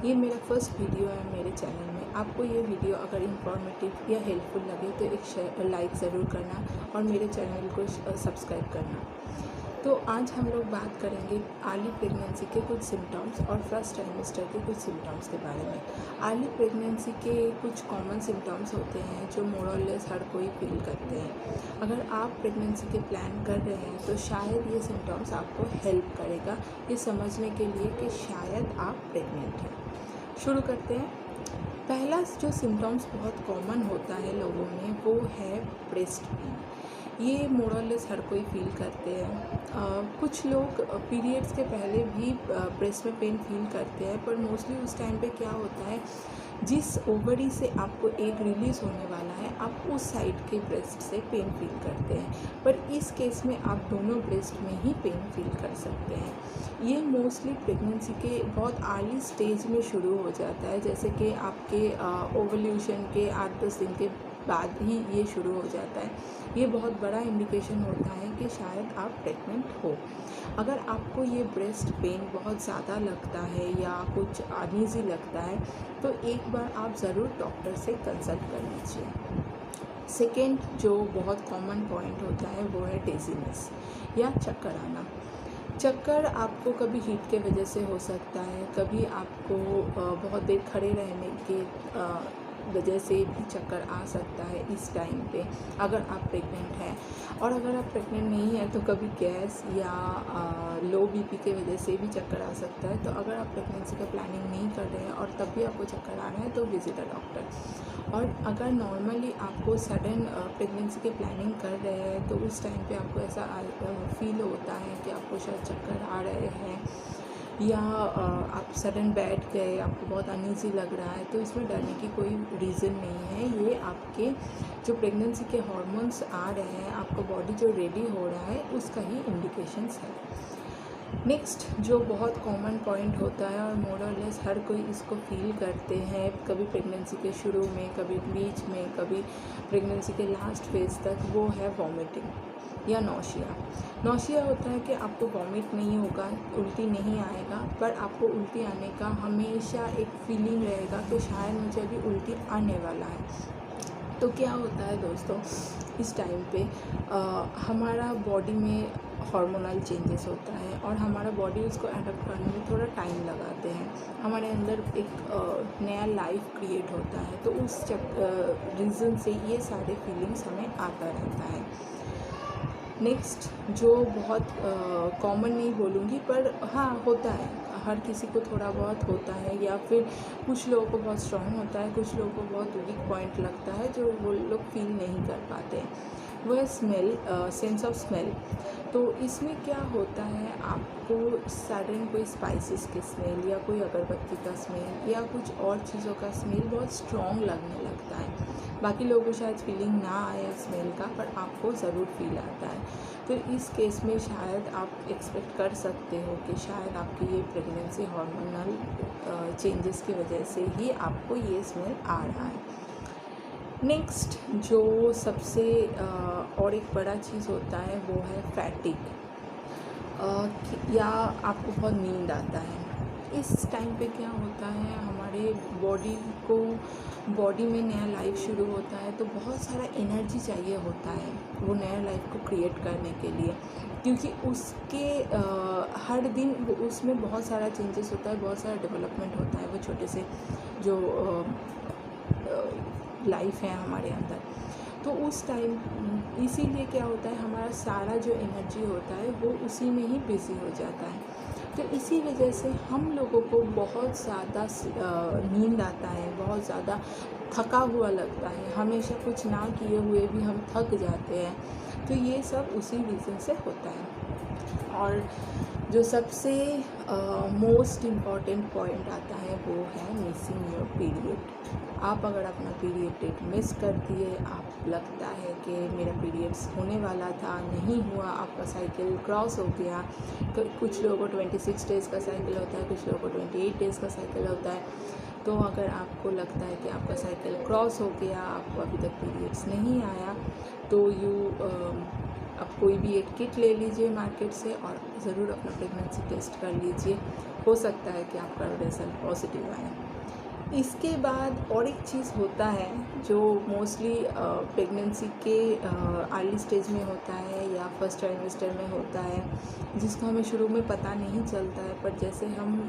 ये मेरा first video है मेरे चैनल में। आपको ये वीडियो अगर इन्फॉर्मेटिव या हेल्पफुल लगे तो एक लाइक ज़रूर करना और मेरे चैनल को सब्सक्राइब करना। तो आज हम लोग बात करेंगे अर्ली प्रेगनेंसी के कुछ सिम्टम्स और फर्स्ट ट्राइमेस्टर के कुछ सिम्टम्स के बारे में। अर्ली प्रेगनेंसी के कुछ कॉमन सिम्टम्स होते हैं जो मोर और लेस हर कोई फील करते हैं। अगर आप प्रेगनेंसी के प्लान कर रहे हैं तो शायद ये सिम्टम्स आपको हेल्प करेगा ये समझने के लिए कि शायद आप प्रेग्नेंट हैं। शुरू करते हैं। पहला जो सिम्टम्स बहुत कॉमन होता है लोगों में वो है ब्रेस्ट पेन। ये मोर और लेस हर कोई फील करते हैं। कुछ लोग पीरियड्स के पहले भी ब्रेस्ट में पेन फील करते हैं, पर मोस्टली उस टाइम पे क्या होता है, जिस ओवरी से आपको एग रिलीज़ होने वाला है आप उस साइड के ब्रेस्ट से पेन फील करते हैं। पर इस केस में आप दोनों ब्रेस्ट में ही पेन फील कर सकते हैं। ये मोस्टली प्रेगनेंसी के बहुत अर्ली स्टेज में शुरू हो जाता है, जैसे कि आपके ओवल्यूशन के 8-10 दिन के बाद ही ये शुरू हो जाता है। ये बहुत बड़ा इंडिकेशन होता है कि शायद आप प्रेग्नेंट हो। अगर आपको ये ब्रेस्ट पेन बहुत ज़्यादा लगता है या कुछ अनईज़ी लगता है तो एक बार आप ज़रूर डॉक्टर से कंसल्ट कर लीजिए। सेकेंड जो बहुत कॉमन पॉइंट होता है वो है डेजीनेस या चक्कर आना। चक्कर आपको कभी हीट के वजह से हो सकता है, कभी आपको बहुत देर खड़े रहने के वजह से भी चक्कर आ सकता है इस टाइम पे अगर आप प्रेग्नेंट हैं। और अगर आप प्रेग्नेंट नहीं हैं तो कभी गैस या लो बीपी के वजह से भी चक्कर आ सकता है। तो अगर आप प्रेगनेंसी का प्लानिंग नहीं कर रहे हैं और तब भी आपको चक्कर आ रहा है तो विजिट अ डॉक्टर। और अगर नॉर्मली आपको सडन प्रेगनेंसी के प्लानिंग कर रहे हैं तो उस टाइम पे आपको ऐसा फील होता है कि आपको शायद चक्कर आ रहे हैं या आप सडन बैठ गए, आपको बहुत अनईज़ी लग रहा है, तो इसमें डरने की कोई रीज़न नहीं है। ये आपके जो प्रेगनेंसी के हार्मोन्स आ रहे हैं, आपका बॉडी जो रेडी हो रहा है उसका ही इंडिकेशंस है। नेक्स्ट जो बहुत कॉमन पॉइंट होता है और मोर और लेस हर कोई इसको फील करते हैं, कभी प्रेगनेंसी के शुरू में, कभी बीच में, कभी प्रेगनेंसी के लास्ट फेज़ तक, वो है वॉमिटिंग या नौशिया। नौशिया होता है कि आपको वॉमिट नहीं होगा, उल्टी नहीं आएगा, पर आपको उल्टी आने का हमेशा एक फीलिंग रहेगा कि शायद मुझे अभी उल्टी आने वाला है। तो क्या होता है दोस्तों, इस टाइम पे हमारा बॉडी में हार्मोनल चेंजेस होता है और हमारा बॉडी उसको अडॉप्ट करने में थोड़ा टाइम लगाते हैं। हमारे अंदर एक नया लाइफ क्रिएट होता है, तो उस रीज़न से ये सारे फीलिंग्स हमें आता रहता है। नेक्स्ट जो बहुत कॉमन नहीं बोलूँगी पर हाँ होता है, हर किसी को थोड़ा बहुत होता है, या फिर कुछ लोगों को बहुत स्ट्रॉन्ग होता है, कुछ लोगों को बहुत वीक पॉइंट लगता है जो वो लोग फील नहीं कर पाते। वो है स्मेल, सेंस ऑफ स्मेल। तो इसमें क्या होता है, आपको सडन कोई स्पाइसेस की स्मेल या कोई अगरबत्ती का स्मेल या कुछ और चीज़ों का स्मेल बहुत स्ट्रॉन्ग लगने लगता है। बाकी लोगों को शायद फीलिंग ना आए स्मेल का, पर आपको ज़रूर फील आता है। तो इस केस में शायद आप एक्सपेक्ट कर सकते हो कि शायद आपकी ये प्रेगनेंसी हार्मोनल चेंजेस की वजह से ही आपको ये स्मेल आ रहा है। नेक्स्ट जो सबसे और एक बड़ा चीज़ होता है वो है फैटिग, या आपको बहुत नींद आता है। इस टाइम पे क्या होता है, हमारे बॉडी में नया लाइफ शुरू होता है, तो बहुत सारा एनर्जी चाहिए होता है वो नया लाइफ को क्रिएट करने के लिए, क्योंकि उसके हर दिन उसमें बहुत सारा चेंजेस होता है, बहुत सारा डेवलपमेंट होता है वो छोटे से जो लाइफ है हमारे अंदर। तो उस टाइम इसीलिए क्या होता है, हमारा सारा जो एनर्जी होता है वो उसी में ही बिज़ी हो जाता है। तो इसी वजह से हम लोगों को बहुत ज़्यादा नींद आता है, बहुत ज़्यादा थका हुआ लगता है, हमेशा कुछ ना किए हुए भी हम थक जाते हैं। तो ये सब उसी रीज़न से होता है। और जो सबसे मोस्ट इम्पॉर्टेंट पॉइंट आता है वो है मिसिंग योर पीरियड। आप अगर अपना पीरियड डेट मिस कर दिए, आप लगता है कि मेरा पीरियड्स होने वाला था, नहीं हुआ, आपका साइकिल क्रॉस हो गया। कुछ लोगों को 26 डेज़ का साइकिल होता है, कुछ लोगों को 28 डेज़ का साइकिल होता है। तो अगर आपको लगता है कि आपका साइकिल क्रॉस हो गया, आपको अभी तक पीरियड्स नहीं आया, तो आप कोई भी एक किट ले लीजिए मार्केट से और ज़रूर अपना प्रेगनेंसी टेस्ट कर लीजिए। हो सकता है कि आपका रिज़ल्ट पॉजिटिव आए। इसके बाद और एक चीज़ होता है जो मोस्टली प्रेगनेंसी के अर्ली स्टेज में होता है या फर्स्ट ट्राइमेस्टर में होता है, जिसको हमें शुरू में पता नहीं चलता है, पर जैसे हम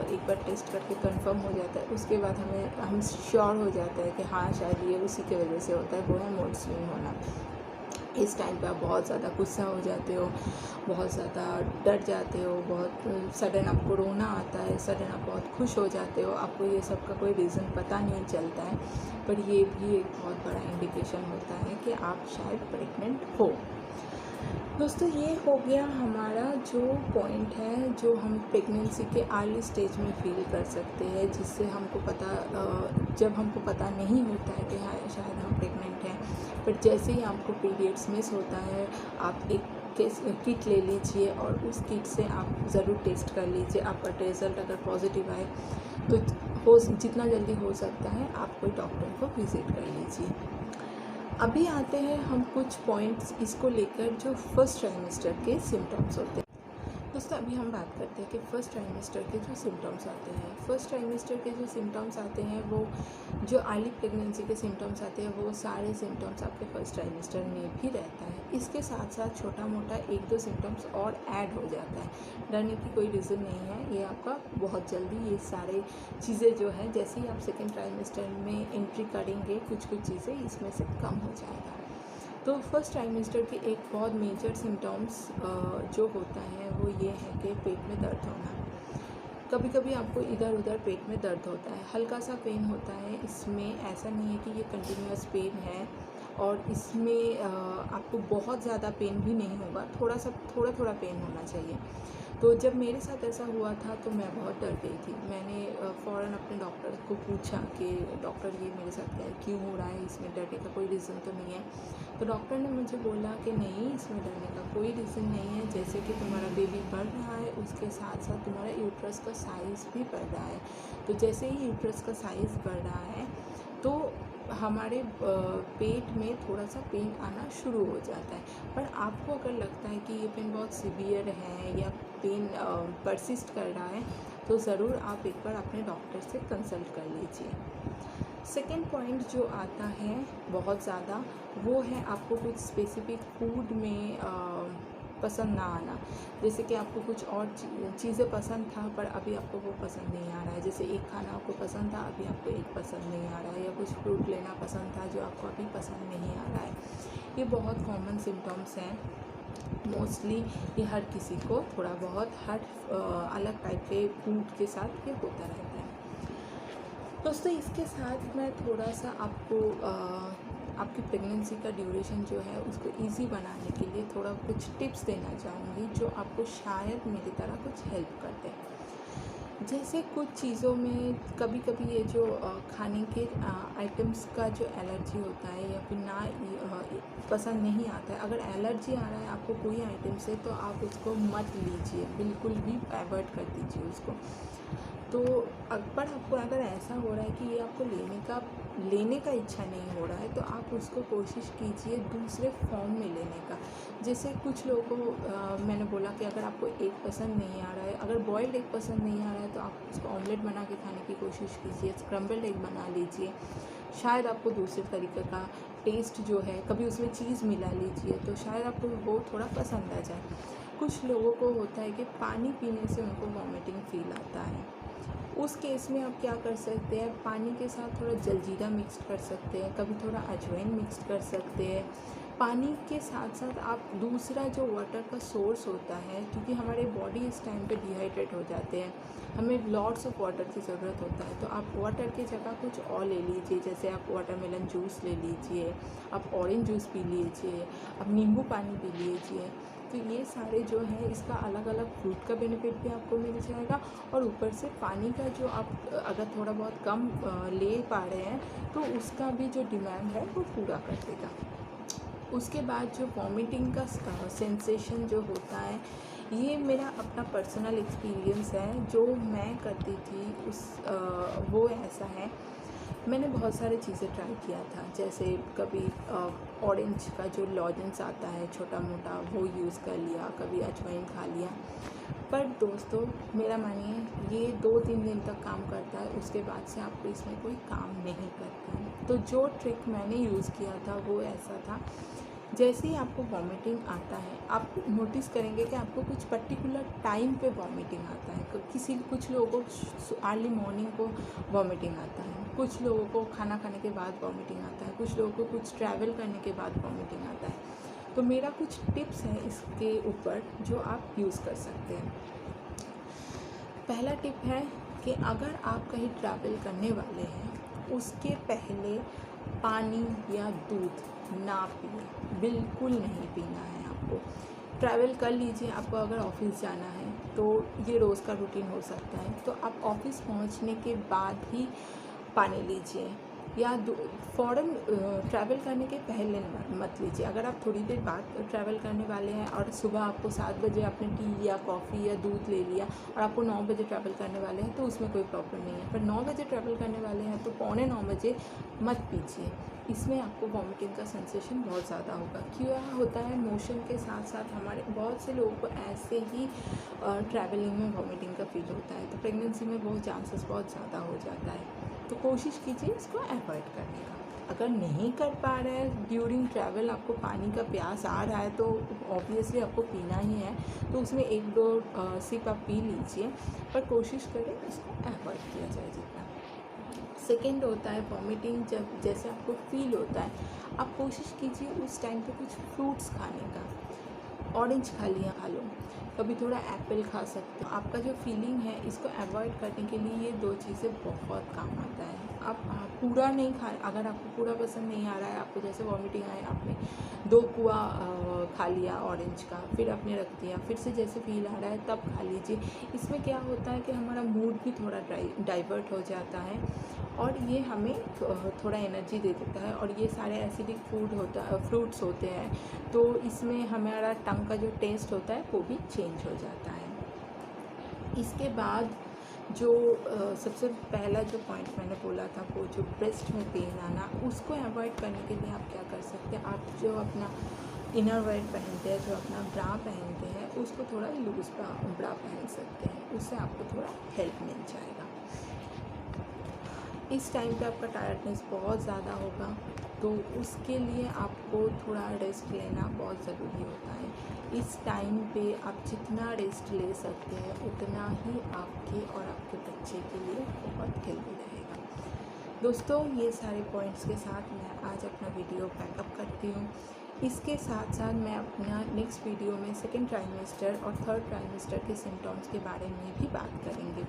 एक बार टेस्ट करके कंफर्म हो जाता है, उसके बाद हम श्योर हो जाता है कि हाँ शायद ये उसी की वजह से होता है, वो है मूड स्विंग होना। इस टाइम पे आप बहुत ज़्यादा गुस्सा हो जाते हो, बहुत ज़्यादा डर जाते हो, बहुत सडन आपको रोना आता है, सडन आप बहुत खुश हो जाते हो, आपको ये सब का कोई रीज़न पता नहीं चलता है, पर ये भी एक बहुत बड़ा इंडिकेशन होता है कि आप शायद प्रेग्नेंट हो। दोस्तों, ये हो गया हमारा जो पॉइंट है जो हम प्रेगनेंसी के अर्ली स्टेज में फील कर सकते हैं, जिससे हमको पता जब हमको पता नहीं होता है कि हाँ शायद हम प्रेग्नेंट हैं, पर जैसे ही आपको पीरियड्स मिस होता है, आप एक किट ले लीजिए और उस किट से आप ज़रूर टेस्ट कर लीजिए। आपका रिज़ल्ट अगर पॉजिटिव आए तो जितना जल्दी हो सकता है आप कोई डॉक्टर को विज़िट कर लीजिए। अभी आते हैं हम कुछ पॉइंट्स इसको लेकर जो फर्स्ट ट्राइमेस्टर के सिम्टम्स होते हैं। दोस्तों, अभी हम बात करते हैं कि फर्स्ट ट्राइमेस्टर के जो सिम्टम्स आते हैं। फर्स्ट ट्राइमेस्टर के जो सिम्टम्स आते हैं, वो जो अर्ली प्रेगनेंसी के सिम्टम्स आते हैं, वो सारे सिम्टम्स आपके फर्स्ट ट्राइमेस्टर में भी रहता है। इसके साथ साथ छोटा मोटा 1-2 सिम्टम्स और ऐड हो जाता है। डरने की कोई रीज़न नहीं है, ये आपका बहुत जल्दी ये सारे चीज़ें जो है, जैसे ही आप सेकेंड ट्राइमेस्टर में एंट्री करेंगे, कुछ चीज़ें इसमें से कम हो जाएगा। तो फर्स्ट ट्राइमेस्टर के एक बहुत मेजर सिम्टम्स जो होता है वो ये है कि पेट में दर्द होना। कभी कभी आपको इधर उधर पेट में दर्द होता है, हल्का सा पेन होता है। इसमें ऐसा नहीं है कि ये कंटिन्यूअस पेन है, और इसमें आपको बहुत ज़्यादा पेन भी नहीं होगा, थोड़ा पेन होना चाहिए। तो जब मेरे साथ ऐसा हुआ था तो मैं बहुत डर गई थी। मैंने फ़ौरन अपने डॉक्टर को पूछा कि डॉक्टर ये मेरे साथ क्यों हो रहा है, इसमें डरने का कोई रीज़न तो नहीं है। तो डॉक्टर ने मुझे बोला कि नहीं, इसमें डरने का कोई रीज़न नहीं है। जैसे कि तुम्हारा बेबी बढ़ रहा है, उसके साथ साथ तुम्हारा यूट्रस का साइज़ भी बढ़ रहा है। तो जैसे ही यूट्रस का साइज़ बढ़ रहा है तो हमारे पेट में थोड़ा सा पेन आना शुरू हो जाता है। पर आपको अगर लगता है कि ये पेन बहुत सीवियर है या पेन परसिस्ट कर रहा है, तो ज़रूर आप एक बार अपने डॉक्टर से कंसल्ट कर लीजिए। सेकेंड पॉइंट जो आता है बहुत ज़्यादा, वो है आपको कुछ स्पेसिफिक फूड में पसंद ना आना। जैसे कि आपको कुछ और चीज़ें पसंद था, पर अभी आपको वो पसंद नहीं आ रहा है। जैसे एक खाना आपको पसंद था, अभी आपको एक पसंद नहीं आ रहा है, या कुछ फ्रूट लेना पसंद था जो आपको अभी पसंद नहीं आ रहा है। ये बहुत कॉमन सिम्टम्स हैं। मोस्टली ये हर किसी को थोड़ा बहुत हर अलग टाइप के फूड के साथ ये होता रहता है। दोस्तों, इसके साथ मैं थोड़ा सा आपको आपकी प्रेगनेंसी का ड्यूरेशन जो है उसको इजी बनाने के लिए थोड़ा कुछ टिप्स देना चाहूँगी, जो आपको शायद मेरी तरह कुछ हेल्प कर दे। जैसे कुछ चीज़ों में कभी कभी ये जो खाने के आइटम्स का जो एलर्जी होता है या फिर ना पसंद नहीं आता है, अगर एलर्जी आ रहा है आपको कोई आइटम से, तो आप उसको मत लीजिए, बिल्कुल भी अवॉइड कर दीजिए उसको। तो पर आपको अगर ऐसा हो रहा है कि ये आपको लेने का इच्छा नहीं हो रहा है, तो आप उसको कोशिश कीजिए दूसरे फॉर्म में लेने का। जैसे कुछ लोगों को मैंने बोला कि अगर आपको एग पसंद नहीं आ रहा है, अगर बॉइल्ड एग पसंद नहीं आ रहा है, तो आप उसको ऑमलेट बना के खाने की कोशिश कीजिए, स्क्रम्बल्ड एग बना लीजिए। शायद आपको दूसरे तरीके का टेस्ट जो है, कभी उसमें चीज़ मिला लीजिए, तो शायद आपको वो थोड़ा पसंद आ जाए। कुछ लोगों को होता है कि पानी पीने से उनको वॉमिटिंग फील आता है। उस केस में आप क्या कर सकते हैं, पानी के साथ थोड़ा जलजीरा मिक्स कर सकते हैं, कभी थोड़ा अजवाइन मिक्स कर सकते हैं। पानी के साथ साथ आप दूसरा जो वाटर का सोर्स होता है, क्योंकि हमारे बॉडी इस टाइम पे डिहाइड्रेट हो जाते हैं, हमें लॉट्स ऑफ वाटर की ज़रूरत होता है, तो आप वाटर की जगह कुछ और ले लीजिए। जैसे आप वाटरमेलन जूस ले लीजिए, आप ऑरेंज जूस पी लीजिए, आप नींबू पानी पी लीजिए। तो ये सारे जो हैं, इसका अलग अलग फ्रूट का बेनिफिट भी आपको मिल जाएगा, और ऊपर से पानी का जो आप अगर थोड़ा बहुत कम ले पा रहे हैं, तो उसका भी जो डिमांड है वो पूरा कर देगा। उसके बाद जो वॉमिटिंग का सेंसेशन जो होता है, ये मेरा अपना पर्सनल एक्सपीरियंस है, जो मैं करती थी वो ऐसा है। मैंने बहुत सारी चीज़ें ट्राई किया था, जैसे कभी ऑरेंज का जो लॉजेंस आता है छोटा मोटा, वो यूज़ कर लिया, कभी अजवाइन खा लिया। पर दोस्तों मेरा मानिए ये 2-3 दिन तक काम करता है, उसके बाद से आपको इसमें कोई काम नहीं करता है। तो जो ट्रिक मैंने यूज़ किया था वो ऐसा था, जैसे ही आपको वॉमिटिंग आता है आप नोटिस करेंगे कि आपको कुछ पर्टिकुलर टाइम पे वॉमिटिंग आता है। कुछ लोगों को अर्ली मॉर्निंग को वॉमिटिंग आता है, कुछ लोगों को खाना खाने के बाद वॉमिटिंग आता है, कुछ लोगों को कुछ ट्रैवल करने के बाद वॉमिटिंग आता है। तो मेरा कुछ टिप्स है इसके ऊपर जो आप यूज़ कर सकते हैं। पहला टिप है कि अगर आप कहीं ट्रैवल करने वाले हैं उसके पहले पानी या दूध ना पिए, बिल्कुल नहीं पीना है आपको। ट्रैवल कर लीजिए, आपको अगर ऑफिस जाना है तो ये रोज़ का रूटीन हो सकता है, तो आप ऑफिस पहुंचने के बाद ही पानी लीजिए, या फ़ौरन ट्रैवल करने के पहले मत लीजिए। अगर आप थोड़ी देर बाद ट्रैवल करने वाले हैं और सुबह आपको 7 बजे आपने टी या कॉफ़ी या दूध ले लिया और आपको 9 बजे ट्रैवल करने वाले हैं तो उसमें कोई प्रॉब्लम नहीं है, पर 9 बजे ट्रैवल करने वाले हैं तो 8:45 बजे मत पीजिए। इसमें आपको वॉमिटिंग का सेंसेशन बहुत ज़्यादा होगा। क्यों होता है, मोशन के साथ साथ हमारे बहुत से लोगों को ऐसे ही ट्रैवलिंग में वॉमिटिंग का फील होता है, तो प्रेगनेंसी में बहुत चांसेस बहुत ज़्यादा हो जाता है। तो कोशिश कीजिए इसको अवॉइड करने का। अगर नहीं कर पा रहे हैं ड्यूरिंग ट्रैवल, आपको पानी का प्यास आ रहा है तो ऑब्वियसली आपको पीना ही है, तो उसमें 1-2 सिप आप पी लीजिए, पर कोशिश करें इसको अवॉइड किया जाए जितना। सेकेंड होता है वॉमिटिंग, जब जैसे आपको फील होता है आप कोशिश कीजिए उस टाइम पे कुछ फ्रूट्स खाने का। ऑरेंज खा लो, कभी थोड़ा एप्पल खा सकते हो। आपका जो फीलिंग है इसको अवॉइड करने के लिए ये 2 चीज़ें बहुत काम आता है। आप पूरा नहीं खा, अगर आपको पूरा पसंद नहीं आ रहा है, आपको जैसे वॉमिटिंग आए आपने 2 कुआ खा लिया ऑरेंज का, फिर आपने रख दिया, फिर से जैसे फील आ रहा है तब खा लीजिए। इसमें क्या होता है कि हमारा मूड भी थोड़ा डाइवर्ट हो जाता है और ये हमें थोड़ा एनर्जी दे देता है, और ये सारे एसिडिक फ्रूट्स होते हैं, तो इसमें हमारा टंग का जो टेस्ट होता है वो भी चेंज हो जाता है। इसके बाद जो सबसे पहला जो पॉइंट मैंने बोला था, वो जो ब्रेस्ट में पेन आना, उसको अवॉइड करने के लिए आप क्या कर सकते हैं, आप जो अपना इनर वेयर पहनते हैं, जो अपना ब्रा पहनते हैं, उसको थोड़ा लूज़ ब्रा पहन सकते हैं, उससे आपको थोड़ा हेल्प मिल जाएगा। इस टाइम पे आपका टायर्डनेस बहुत ज़्यादा होगा, तो उसके लिए आपको थोड़ा रेस्ट लेना बहुत ज़रूरी होता है। इस टाइम पे आप जितना रेस्ट ले सकते हैं उतना ही आपके और आपके बच्चे के लिए बहुत हेल्दी रहेगा। दोस्तों, ये सारे पॉइंट्स के साथ मैं आज अपना वीडियो पैकअप करती हूँ। इसके साथ साथ मैं अपना नेक्स्ट वीडियो में 2nd ट्राइमेस्टर और 3rd ट्राइमेस्टर के सिम्टम्स के बारे में भी बात करेंगे।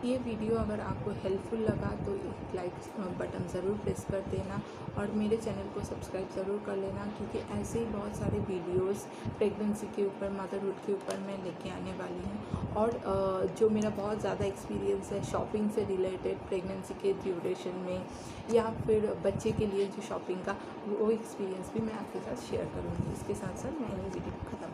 ये वीडियो अगर आपको हेल्पफुल लगा तो एक लाइक बटन ज़रूर प्रेस कर देना और मेरे चैनल को सब्सक्राइब ज़रूर कर लेना, क्योंकि ऐसे ही बहुत सारे वीडियोस प्रेगनेंसी के ऊपर, मदरहुड के ऊपर मैं लेके आने वाली हूँ। और जो मेरा बहुत ज़्यादा एक्सपीरियंस है शॉपिंग से रिलेटेड, प्रेगनेंसी के ड्यूरेशन में या फिर बच्चे के लिए जो शॉपिंग का, वो एक्सपीरियंस भी मैं आपके साथ शेयर करूँगी। इसके साथ साथ मैं ये वीडियो ख़त्म